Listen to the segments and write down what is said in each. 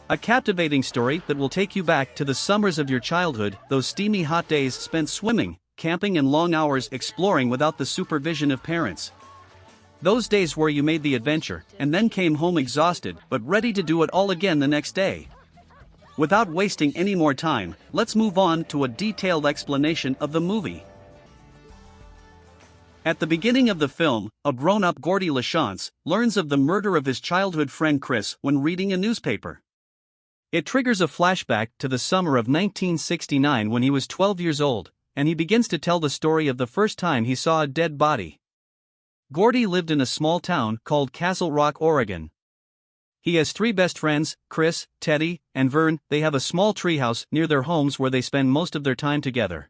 A captivating story that will take you back to the summers of your childhood, those steamy hot days spent swimming, camping and long hours exploring without the supervision of parents. Those days where you made the adventure, and then came home exhausted but ready to do it all again the next day. Without wasting any more time, let's move on to a detailed explanation of the movie. At the beginning of the film, a grown-up Gordy LaChance learns of the murder of his childhood friend Chris when reading a newspaper. It triggers a flashback to the summer of 1969 when he was 12 years old, and he begins to tell the story of the first time he saw a dead body. Gordy lived in a small town called Castle Rock, Oregon. He has three best friends, Chris, Teddy, and Vern. They have a small treehouse near their homes where they spend most of their time together.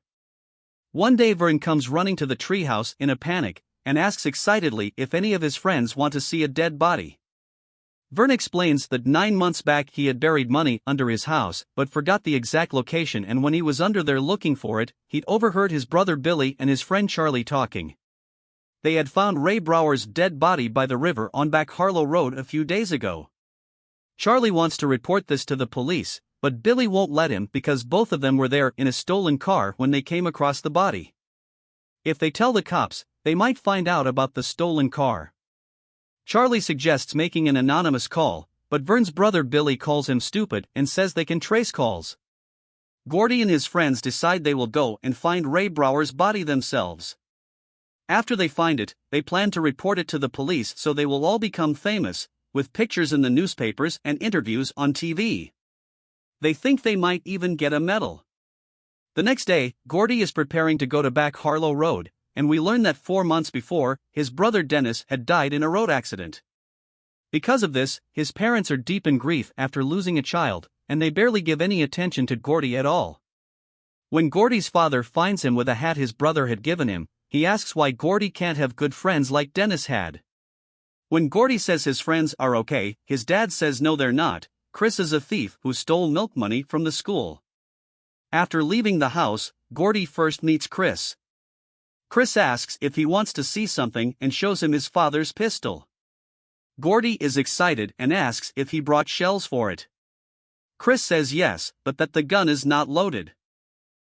One day Vern comes running to the treehouse in a panic, and asks excitedly if any of his friends want to see a dead body. Vern explains that 9 months back he had buried money under his house but forgot the exact location, and when he was under there looking for it, he'd overheard his brother Billy and his friend Charlie talking. They had found Ray Brower's dead body by the river on Back Harlow Road a few days ago. Charlie wants to report this to the police, but Billy won't let him because both of them were there in a stolen car when they came across the body. If they tell the cops, they might find out about the stolen car. Charlie suggests making an anonymous call, but Vern's brother Billy calls him stupid and says they can trace calls. Gordy and his friends decide they will go and find Ray Brower's body themselves. After they find it, they plan to report it to the police so they will all become famous, with pictures in the newspapers and interviews on TV. They think they might even get a medal. The next day, Gordy is preparing to go to Back Harlow Road, and we learn that 4 months before, his brother Dennis had died in a road accident. Because of this, his parents are deep in grief after losing a child, and they barely give any attention to Gordy at all. When Gordy's father finds him with a hat his brother had given him, he asks why Gordy can't have good friends like Dennis had. When Gordy says his friends are okay, his dad says no they're not. Chris is a thief who stole milk money from the school. After leaving the house, Gordy first meets Chris. Chris asks if he wants to see something and shows him his father's pistol. Gordy is excited and asks if he brought shells for it. Chris says yes, but that the gun is not loaded.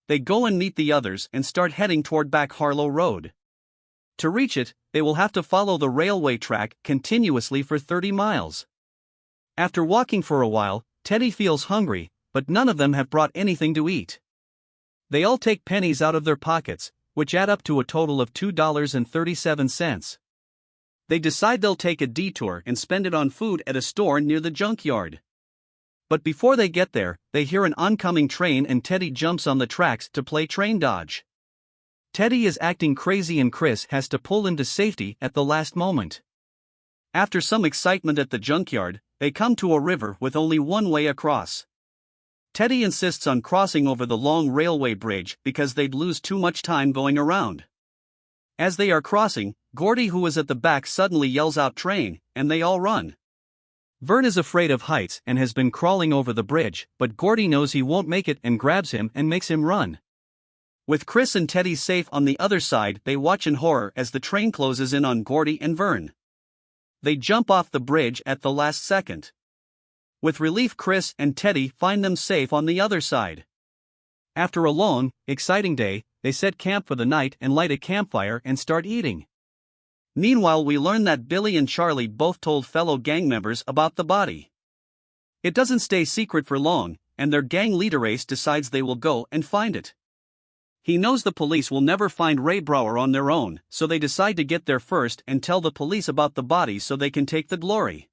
They go and meet the others and start heading toward Back Harlow Road. To reach it, they will have to follow the railway track continuously for 30 miles. After walking for a while, Teddy feels hungry, but none of them have brought anything to eat. They all take pennies out of their pockets, which add up to a total of $2.37. They decide they'll take a detour and spend it on food at a store near the junkyard. But before they get there, they hear an oncoming train and Teddy jumps on the tracks to play train dodge. Teddy is acting crazy and Chris has to pull him to safety at the last moment. After some excitement at the junkyard, they come to a river with only one way across. Teddy insists on crossing over the long railway bridge because they'd lose too much time going around. As they are crossing, Gordy, who is at the back, suddenly yells out "train," and they all run. Vern is afraid of heights and has been crawling over the bridge, but Gordy knows he won't make it and grabs him and makes him run. With Chris and Teddy safe on the other side, they watch in horror as the train closes in on Gordy and Vern. They jump off the bridge at the last second. With relief, Chris and Teddy find them safe on the other side. After a long, exciting day, they set camp for the night and light a campfire and start eating. Meanwhile, we learn that Billy and Charlie both told fellow gang members about the body. It doesn't stay secret for long, and their gang leader Ace decides they will go and find it. He knows the police will never find Ray Brower on their own, so they decide to get there first and tell the police about the body so they can take the glory.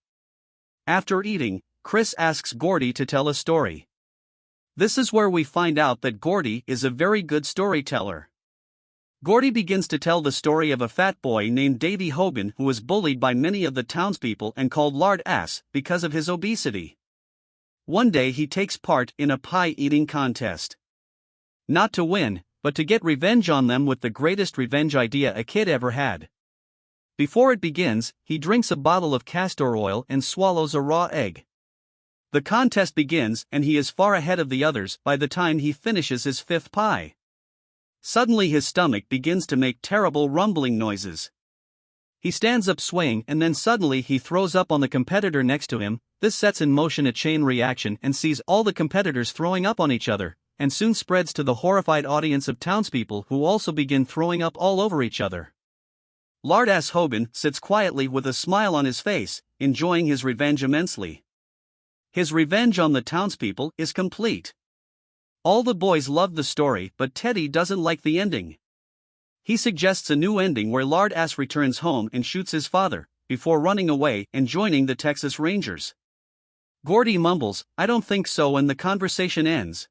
After eating, Chris asks Gordy to tell a story. This is where we find out that Gordy is a very good storyteller. Gordy begins to tell the story of a fat boy named Davy Hogan who was bullied by many of the townspeople and called lard ass because of his obesity. One day he takes part in a pie-eating contest. Not to win, but to get revenge on them with the greatest revenge idea a kid ever had. Before it begins, he drinks a bottle of castor oil and swallows a raw egg. The contest begins and he is far ahead of the others by the time he finishes his fifth pie. Suddenly his stomach begins to make terrible rumbling noises. He stands up swaying and then suddenly he throws up on the competitor next to him, This sets in motion a chain reaction and sees all the competitors throwing up on each other, and soon spreads to the horrified audience of townspeople who also begin throwing up all over each other. Lardass Hogan sits quietly with a smile on his face, enjoying his revenge immensely. His revenge on the townspeople is complete. All the boys love the story, but Teddy doesn't like the ending. He suggests a new ending where Lardass returns home and shoots his father, before running away and joining the Texas Rangers. Gordy mumbles, "I don't think so," and the conversation ends.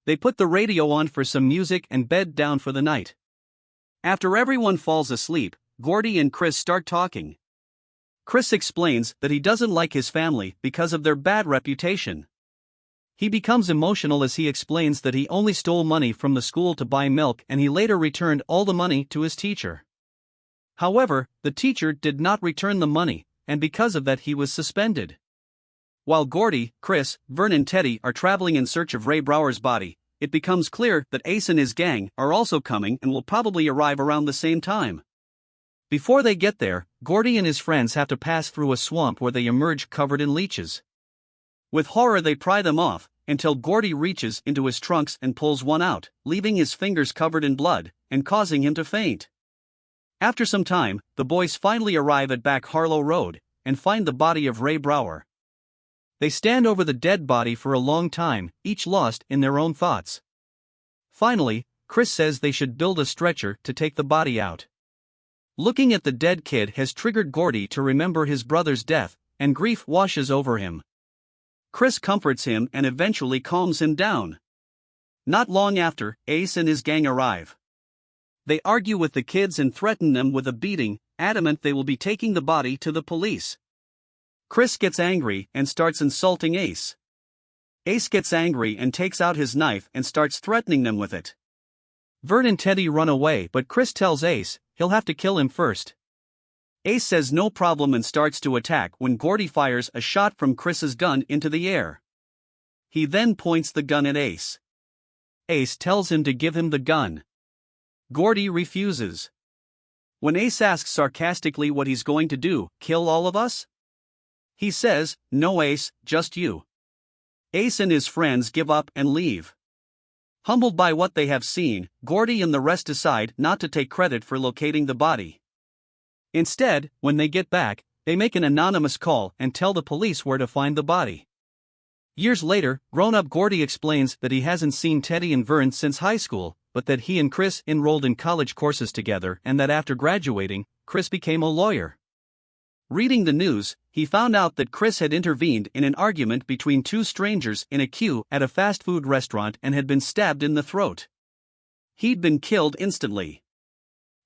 They put the radio on for some music and bed down for the night. After everyone falls asleep, Gordy and Chris start talking. Chris explains that he doesn't like his family because of their bad reputation. He becomes emotional as he explains that he only stole money from the school to buy milk and he later returned all the money to his teacher. However, the teacher did not return the money, and because of that he was suspended. While Gordy, Chris, Vern and Teddy are traveling in search of Ray Brower's body, it becomes clear that Ace and his gang are also coming and will probably arrive around the same time. Before they get there, Gordy and his friends have to pass through a swamp where they emerge covered in leeches. With horror they pry them off, until Gordy reaches into his trunks and pulls one out, leaving his fingers covered in blood, and causing him to faint. After some time, the boys finally arrive at Back Harlow Road, and find the body of Ray Brower. They stand over the dead body for a long time, each lost in their own thoughts. Finally, Chris says they should build a stretcher to take the body out. Looking at the dead kid has triggered Gordy to remember his brother's death, and grief washes over him. Chris comforts him and eventually calms him down. Not long after, Ace and his gang arrive. They argue with the kids and threaten them with a beating, adamant they will be taking the body to the police. Chris gets angry and starts insulting Ace. Ace gets angry and takes out his knife and starts threatening them with it. Vern and Teddy run away, but Chris tells Ace he'll have to kill him first. Ace says no problem and starts to attack when Gordy fires a shot from Chris's gun into the air. He then points the gun at Ace. Ace tells him to give him the gun. Gordy refuses. When Ace asks sarcastically what he's going to do, kill all of us? He says, "No Ace, just you." Ace and his friends give up and leave. Humbled by what they have seen, Gordy and the rest decide not to take credit for locating the body. Instead, when they get back, they make an anonymous call and tell the police where to find the body. Years later, grown-up Gordy explains that he hasn't seen Teddy and Vern since high school, but that he and Chris enrolled in college courses together and that after graduating, Chris became a lawyer. Reading the news, he found out that Chris had intervened in an argument between two strangers in a queue at a fast food restaurant and had been stabbed in the throat. He'd been killed instantly.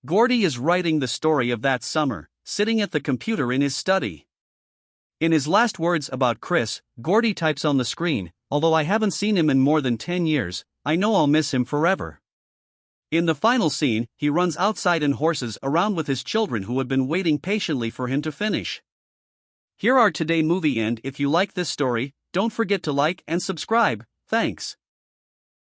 Gordy is writing the story of that summer, sitting at the computer in his study. In his last words about Chris, Gordy types on the screen, "Although I haven't seen him in more than 10 years, I know I'll miss him forever." In the final scene, he runs outside and horses around with his children who have been waiting patiently for him to finish. Here are today's movie, and if you like this story, don't forget to like and subscribe. Thanks.